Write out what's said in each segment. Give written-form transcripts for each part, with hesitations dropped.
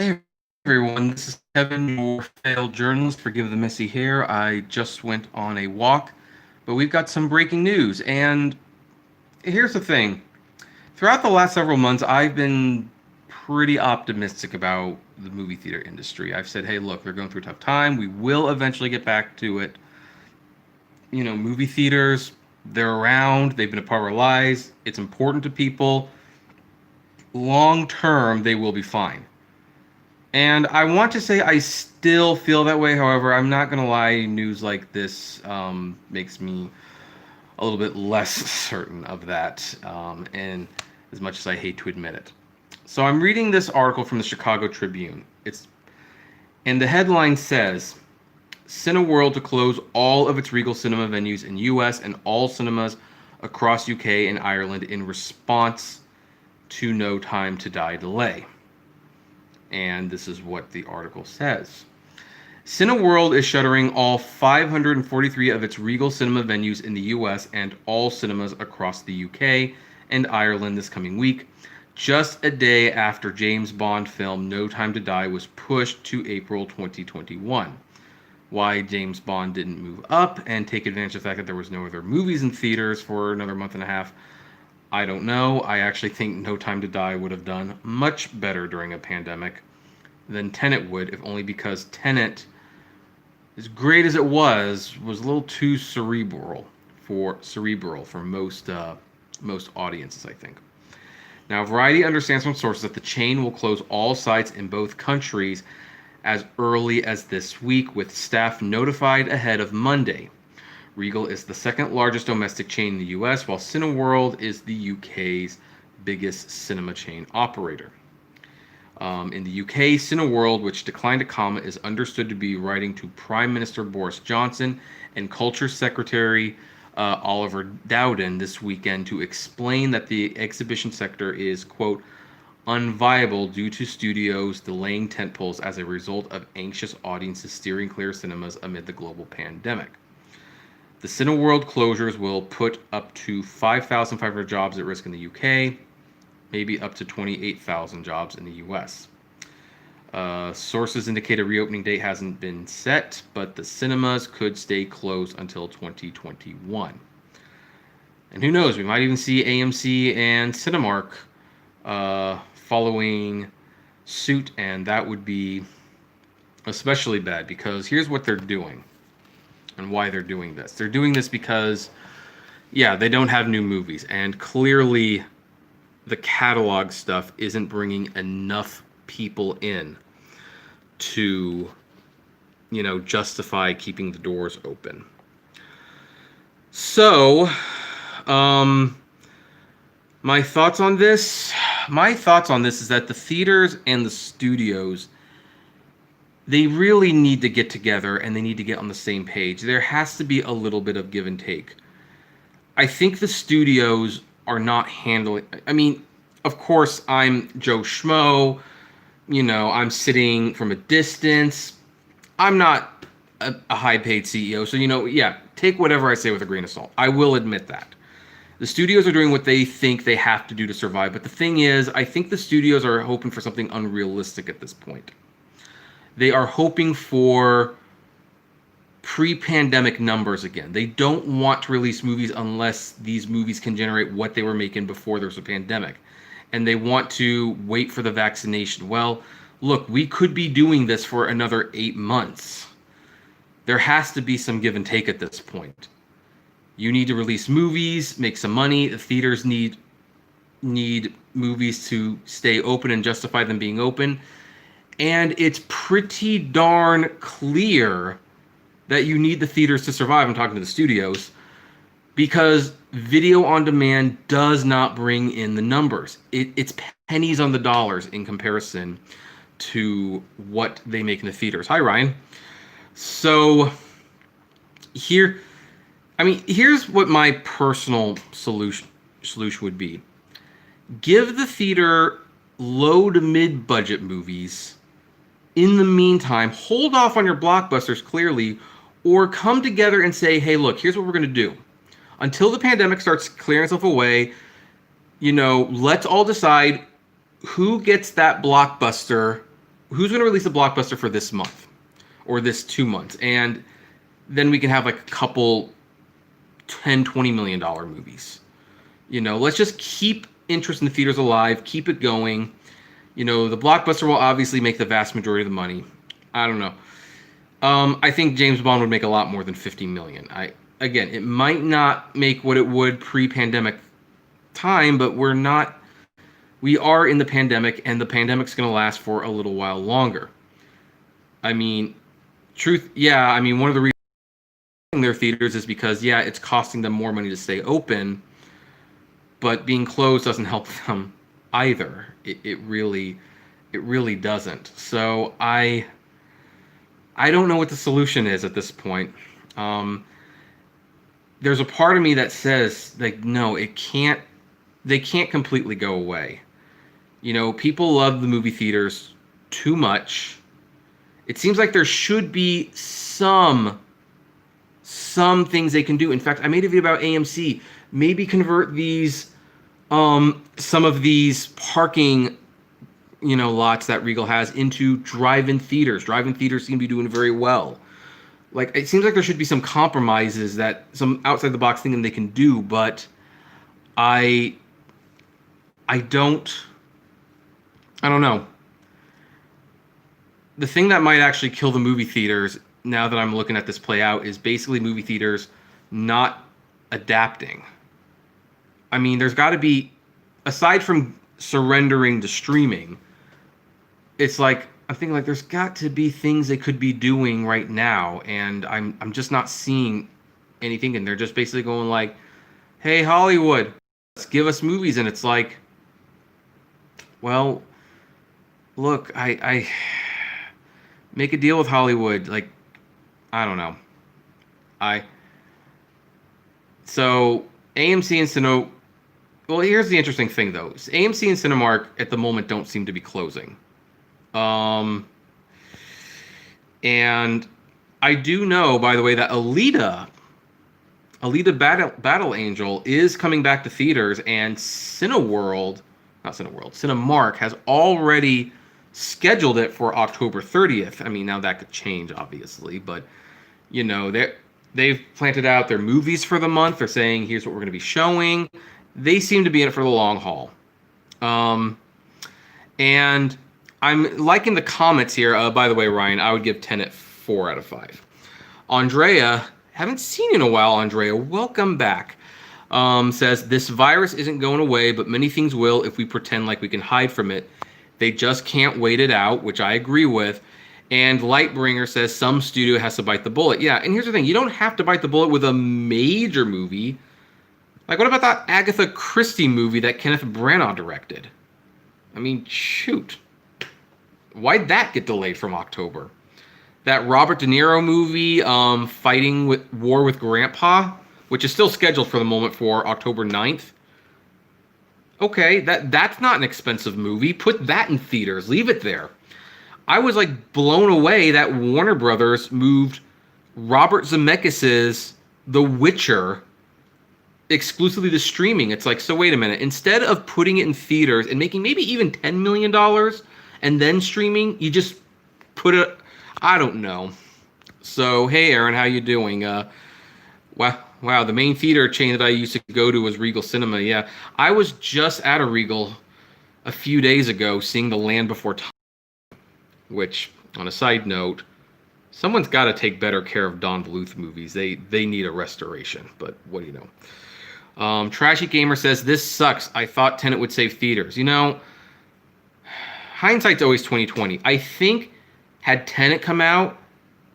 Hey everyone, this is Kevin, your failed journalist. Forgive the messy hair. I just went on a walk, but we've got some breaking news. And here's the thing: throughout the last several months, I've been pretty optimistic about the movie theater industry. I've said, hey, look, they're going through a tough time. We will eventually get back to it. Movie theaters, they're around, they've been a part of our lives. It's important to people. Long term, they will be fine. And I want to say I still feel that way. However, I'm not going to lie, news like this makes me a little bit less certain of that, and as much as I hate to admit it. So I'm reading this article from the Chicago Tribune. And the headline says, Cineworld to close all of its Regal cinema venues in US and all cinemas across UK and Ireland in response to No Time to Die delay. And this is what the article says. Cineworld is shuttering all 543 of its Regal cinema venues in the US and all cinemas across the UK and Ireland this coming week, just a day after James Bond film No Time to Die was pushed to April 2021. Why James Bond didn't move up and take advantage of the fact that there was no other movies in theaters for another month and a half, I don't know. I actually think No Time to Die would have done much better during a pandemic than Tenet would, if only because Tenet, as great as it was a little too cerebral for most audiences, I think. Now, Variety understands from sources that the chain will close all sites in both countries as early as this week, with staff notified ahead of Monday. Regal is the second largest domestic chain in the US, while Cineworld is the UK's biggest cinema chain operator. In the UK, Cineworld, which declined to comment, is understood to be writing to Prime Minister Boris Johnson and Culture Secretary Oliver Dowden this weekend to explain that the exhibition sector is, quote, unviable due to studios delaying tentpoles as a result of anxious audiences steering clear cinemas amid the global pandemic. The Cineworld closures will put up to 5,500 jobs at risk in the UK, maybe up to 28,000 jobs in the US. Sources indicate a reopening date hasn't been set, but the cinemas could stay closed until 2021. And who knows, we might even see AMC and Cinemark following suit, and that would be especially bad because here's what they're doing and why they're doing this. They're doing this because, yeah, they don't have new movies, and clearly the catalog stuff isn't bringing enough people in to, justify keeping the doors open. So, my thoughts on this is that the theaters and the studios, they really need to get together and they need to get on the same page. There has to be a little bit of give and take. I think the studios are not handling. I mean, of course, I'm Joe Schmo. I'm sitting from a distance. I'm not a high-paid CEO, so take whatever I say with a grain of salt. I will admit that. The studios are doing what they think they have to do to survive, but the thing is, I think the studios are hoping for something unrealistic at this point. They are hoping for pre-pandemic numbers again. They don't want to release movies unless these movies can generate what they were making before there was a pandemic. And they want to wait for the vaccination. Well, look, we could be doing this for another 8 months. There has to be some give and take at this point. You need to release movies, make some money. The theaters need movies to stay open and justify them being open. And it's pretty darn clear that you need the theaters to survive. I'm talking to the studios, because video on demand does not bring in the numbers. It's pennies on the dollars in comparison to what they make in the theaters. Hi, Ryan. So here's what my personal solution would be. Give the theater low to mid budget movies. In the meantime, hold off on your blockbusters clearly, or come together and say, hey, look, here's what we're going to do. Until the pandemic starts clearing itself away, let's all decide who gets that blockbuster who's going to release a blockbuster for this month or this 2 months, and then we can have like a couple 10-20 million dollar movies. Let's just keep interest in the theaters alive, keep it going. The blockbuster will obviously make the vast majority of the money. I don't know. I think James Bond would make a lot more than 50 million. Again, it might not make what it would pre-pandemic time, but we are in the pandemic, and the pandemic's going to last for a little while longer. I mean, one of the reasons their theaters is because, it's costing them more money to stay open, but being closed doesn't help them either. It really doesn't. So I don't know what the solution is at this point. There's a part of me that says, like, no, they can't completely go away. People love the movie theaters too much. It seems like there should be some things they can do. In fact, I made a video about AMC. Maybe convert these, some of these parking, lots that Regal has into drive-in theaters. Drive-in theaters seem to be doing very well. Like, it seems like there should be some compromises, that some outside the box thing they can do, but I don't know. The thing that might actually kill the movie theaters, now that I'm looking at this play out, is basically movie theaters not adapting. I mean, there's got to be, aside from surrendering to streaming, it's like, I'm thinking, like, there's got to be things they could be doing right now, and I'm just not seeing anything, and they're just basically going like, hey, Hollywood, let's give us movies. And it's like, well, look, I make a deal with Hollywood. Like, I don't know. So AMC and Cine. Well, here's the interesting thing, though. AMC and Cinemark at the moment don't seem to be closing. And I do know, by the way, that Alita Battle Angel is coming back to theaters, and Cinemark has already scheduled it for October 30th. I mean, now that could change, obviously, but they've planted out their movies for the month. They're saying, here's what we're going to be showing. They seem to be in it for the long haul. And I'm liking the comments here. By the way, Ryan, I would give Tenet 4 out of 5. Andrea, haven't seen you in a while, Andrea. Welcome back. Says, this virus isn't going away, but many things will if we pretend like we can hide from it. They just can't wait it out, which I agree with. And Lightbringer says, some studio has to bite the bullet. Yeah, and here's the thing. You don't have to bite the bullet with a major movie. Like, what about that Agatha Christie movie that Kenneth Branagh directed? I mean, shoot. Why'd that get delayed from October? That Robert De Niro movie, Fighting with War with Grandpa, which is still scheduled for the moment for October 9th. Okay, that's not an expensive movie. Put that in theaters. Leave it there. I was like blown away that Warner Brothers moved Robert Zemeckis' The Witcher exclusively to streaming. It's like, so wait a minute. Instead of putting it in theaters and making maybe even $10 million and then streaming, you just put it, I don't know. So, hey, Aaron, how you doing? Wow, the main theater chain that I used to go to was Regal Cinema. Yeah, I was just at a Regal a few days ago seeing The Land Before Time, which, on a side note, someone's got to take better care of Don Bluth movies. They need a restoration, but what do you know? Trashy Gamer says, this sucks. I thought Tenet would save theaters. Hindsight's always 20/20. I think had Tenet come out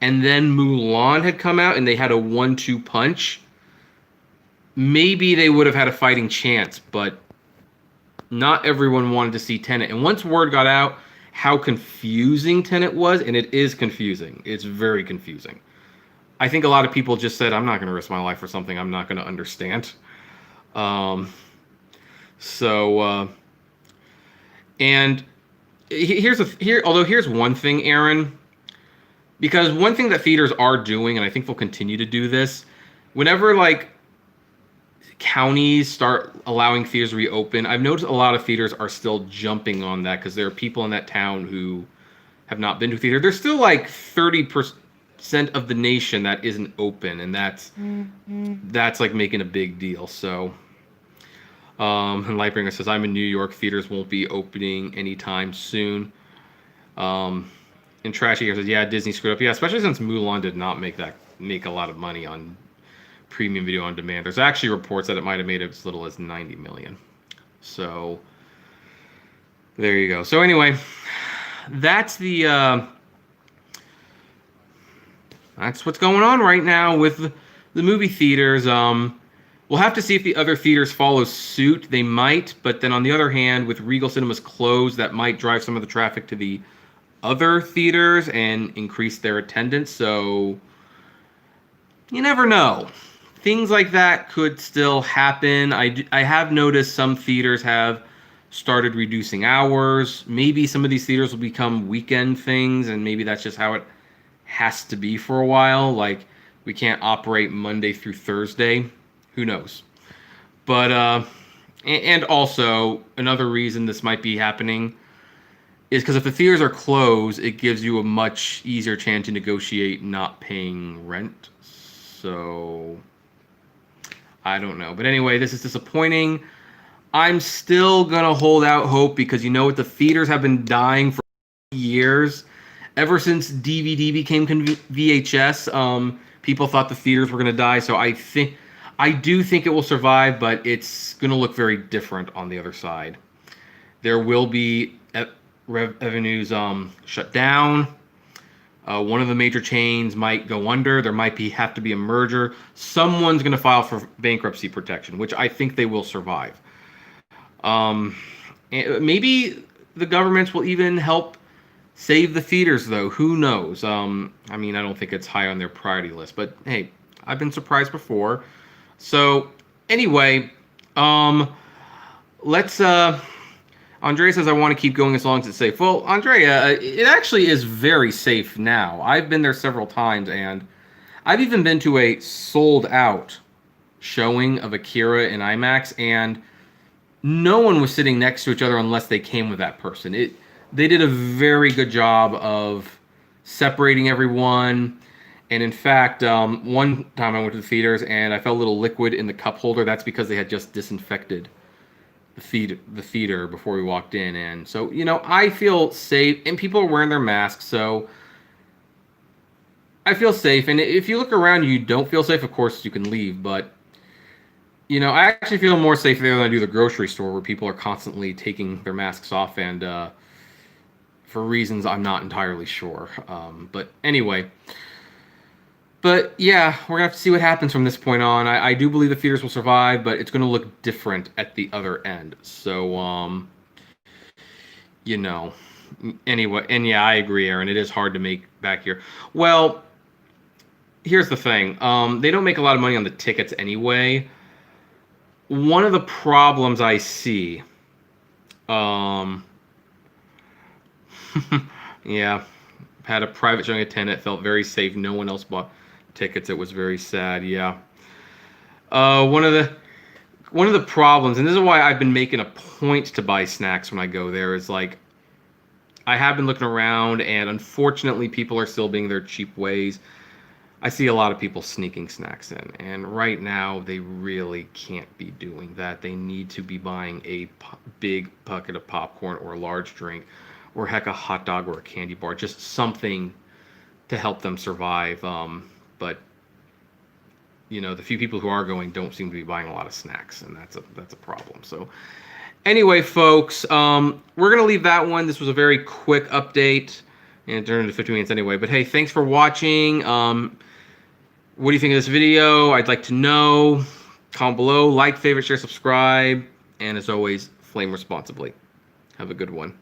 and then Mulan had come out and they had a 1-2 punch, maybe they would have had a fighting chance, but not everyone wanted to see Tenet. And once word got out how confusing Tenet was, and it is confusing, it's very confusing. I think a lot of people just said, I'm not going to risk my life for something I'm not going to understand. And here's one thing, Aaron, because one thing that theaters are doing, and I think they'll continue to do this, whenever like counties start allowing theaters to reopen, I've noticed a lot of theaters are still jumping on that because there are people in that town who have not been to a theater. There's still like 30% of the nation that isn't open, and that's like making a big deal. So, and Lightbringer says, I'm in New York. Theaters won't be opening anytime soon. And Trashy here says, yeah, Disney screwed up. Yeah, especially since Mulan did not make a lot of money on premium video on demand. There's actually reports that it might have made as little as 90 million. So there you go. So anyway, that's that's what's going on right now with the movie theaters. We'll have to see if the other theaters follow suit. They might, but then on the other hand, with Regal cinemas closed, that might drive some of the traffic to the other theaters and increase their attendance. So you never know. Things like that could still happen. I have noticed some theaters have started reducing hours. Maybe some of these theaters will become weekend things, and maybe that's just how it has to be for a while. Like, we can't operate Monday through Thursday. Who knows? But, and also, another reason this might be happening is because if the theaters are closed, it gives you a much easier chance to negotiate not paying rent. So, I don't know. But anyway, this is disappointing. I'm still going to hold out hope because you know what? The theaters have been dying for years. Ever since DVD became VHS, people thought the theaters were going to die. So I do think it will survive, but it's going to look very different on the other side. There will be revenues shut down. One of the major chains might go under. There might have to be a merger. Someone's going to file for bankruptcy protection, which I think they will survive. Maybe the governments will even help save the theaters, though. Who knows? I mean, I don't think it's high on their priority list, but hey, I've been surprised before. So anyway, let's. Andrea says, I want to keep going as long as it's safe. Well, Andrea, it actually is very safe now. I've been there several times, and I've even been to a sold-out showing of Akira in IMAX, and no one was sitting next to each other unless they came with that person. They did a very good job of separating everyone. And in fact, one time I went to the theaters, and I felt a little liquid in the cup holder. That's because they had just disinfected the theater before we walked in. And so, you know, I feel safe, and people are wearing their masks, so I feel safe. And if you look around and you don't feel safe, of course you can leave, but you know, I actually feel more safe there than I do the grocery store, where people are constantly taking their masks off, and for reasons I'm not entirely sure. But anyway, but yeah, we're gonna have to see what happens from this point on. I do believe the theaters will survive, but it's gonna look different at the other end. So, you know, anyway, and yeah, I agree, Aaron. It is hard to make back here. Well, here's the thing. They don't make a lot of money on the tickets anyway. One of the problems I see, yeah, had a private showing attendant, felt very safe. No one else bought tickets. It was very sad. Yeah. One of the problems, and this is why I've been making a point to buy snacks when I go there, is like, I have been looking around, and unfortunately, people are still being their cheap ways. I see a lot of people sneaking snacks in, and right now they really can't be doing that. They need to be buying a big bucket of popcorn or a large drink, or heck, a hot dog or a candy bar, just something to help them survive. But you know, the few people who are going don't seem to be buying a lot of snacks, and that's a problem. So anyway, folks, we're gonna leave that one. This was a very quick update, and it turned into 50 minutes anyway. But hey, thanks for watching. What do you think of this video? I'd like to know. Comment below, like, favorite, share, subscribe, and as always, flame responsibly. Have a good one.